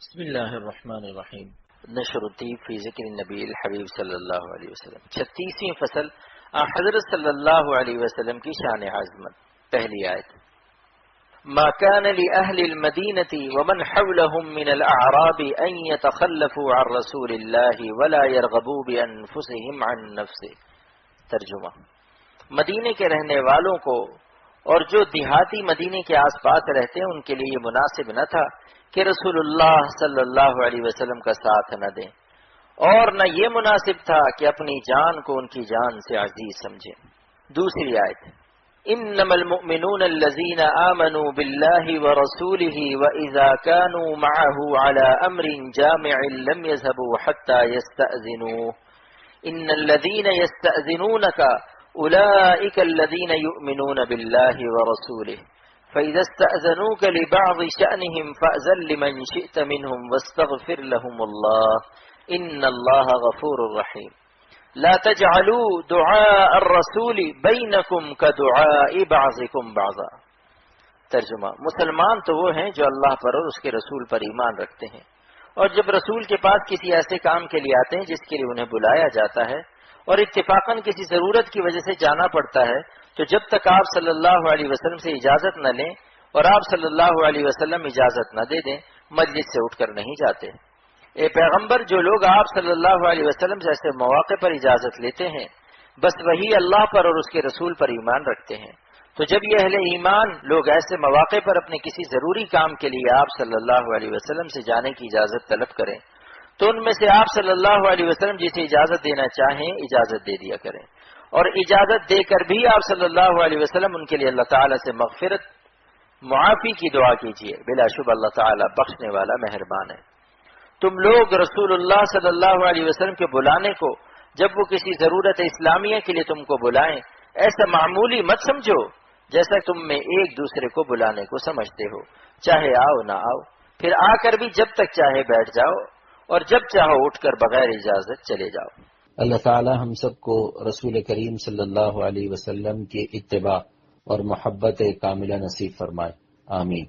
بسم اللہ الرحمن الرحیم نشر الطیب فی ذکر النبی الحبیب صلی اللہ علیہ وسلم 36ویں فصل حضرت صلی اللہ علیہ وسلم کی شان عظمت. پہلی آیت. ما كان لأهل المدينة ومن حولهم من الأعراب أن يتخلفوا عن رسول الله ولا يرغبوا بأنفسهم عن نفسه. ترجمہ. مدینے کے رہنے والوں کو اور جو دیہاتی مدینے کے آس پاس رہتے ہیں ان کے لیے یہ مناسب نہ تھا کہ رسول اللہ صلی اللہ علیہ وسلم کا ساتھ نہ دیں، اور نہ یہ مناسب تھا کہ اپنی جان کو ان کی جان سے عزیز سمجھیں. دوسری آیت. انما المؤمنون الذين آمنوا بالله ورسوله وإذا كانوا معه على امر جامع لم يذهبوا حتى يستأذنوه ان الذين يستأذنونك اولئك الذين يؤمنون بالله ورسوله فإذا استأذنوك لبعض شأنهم فأذن لمن شئت منهم واستغفر لهم الله إن الله غفور رحيم. لا تجعلوا دعاء الرسول بينكم كدعاء بعضكم بعضا. ترجمہ. مسلمان تو وہ ہیں جو اللہ پر اور اس کے رسول پر ایمان رکھتے ہیں، اور جب رسول کے پاس کسی ایسے کام کے لیے آتے ہیں جس کے لیے انہیں بلایا جاتا ہے اور اتفاقاً کسی ضرورت کی وجہ سے جانا پڑتا ہے، تو جب تک آپ صلی اللہ علیہ وسلم سے اجازت نہ لیں اور آپ صلی اللہ علیہ وسلم اجازت نہ دے دیں مجلس سے اٹھ کر نہیں جاتے. اے پیغمبر، جو لوگ آپ صلی اللہ علیہ وسلم سے ایسے مواقع پر اجازت لیتے ہیں بس وہی اللہ پر اور اس کے رسول پر ایمان رکھتے ہیں. تو جب یہ اہل ایمان لوگ ایسے مواقع پر اپنے کسی ضروری کام کے لیے آپ صلی اللہ علیہ وسلم سے جانے کی اجازت طلب کریں تو ان میں سے آپ صلی اللہ علیہ وسلم جسے اجازت دینا چاہیں اجازت دے دیا کریں، اور اجازت دے کر بھی آپ صلی اللہ علیہ وسلم ان کے لیے اللہ تعالیٰ سے مغفرت معافی کی دعا کیجیے. بلا شبہ اللہ تعالیٰ بخشنے والا مہربان ہے. تم لوگ رسول اللہ صلی اللہ علیہ وسلم کے بلانے کو جب وہ کسی ضرورت اسلامیہ کے لیے تم کو بلائیں ایسا معمولی مت سمجھو جیسا تم میں ایک دوسرے کو بلانے کو سمجھتے ہو، چاہے آؤ نہ آؤ، پھر آ کر بھی جب تک چاہے بیٹھ جاؤ اور جب چاہو اٹھ کر بغیر اجازت چلے جاؤ. اللہ تعالی ہم سب کو رسول کریم صلی اللہ علیہ وسلم کے اتباع اور محبت کاملہ نصیب فرمائے. آمین.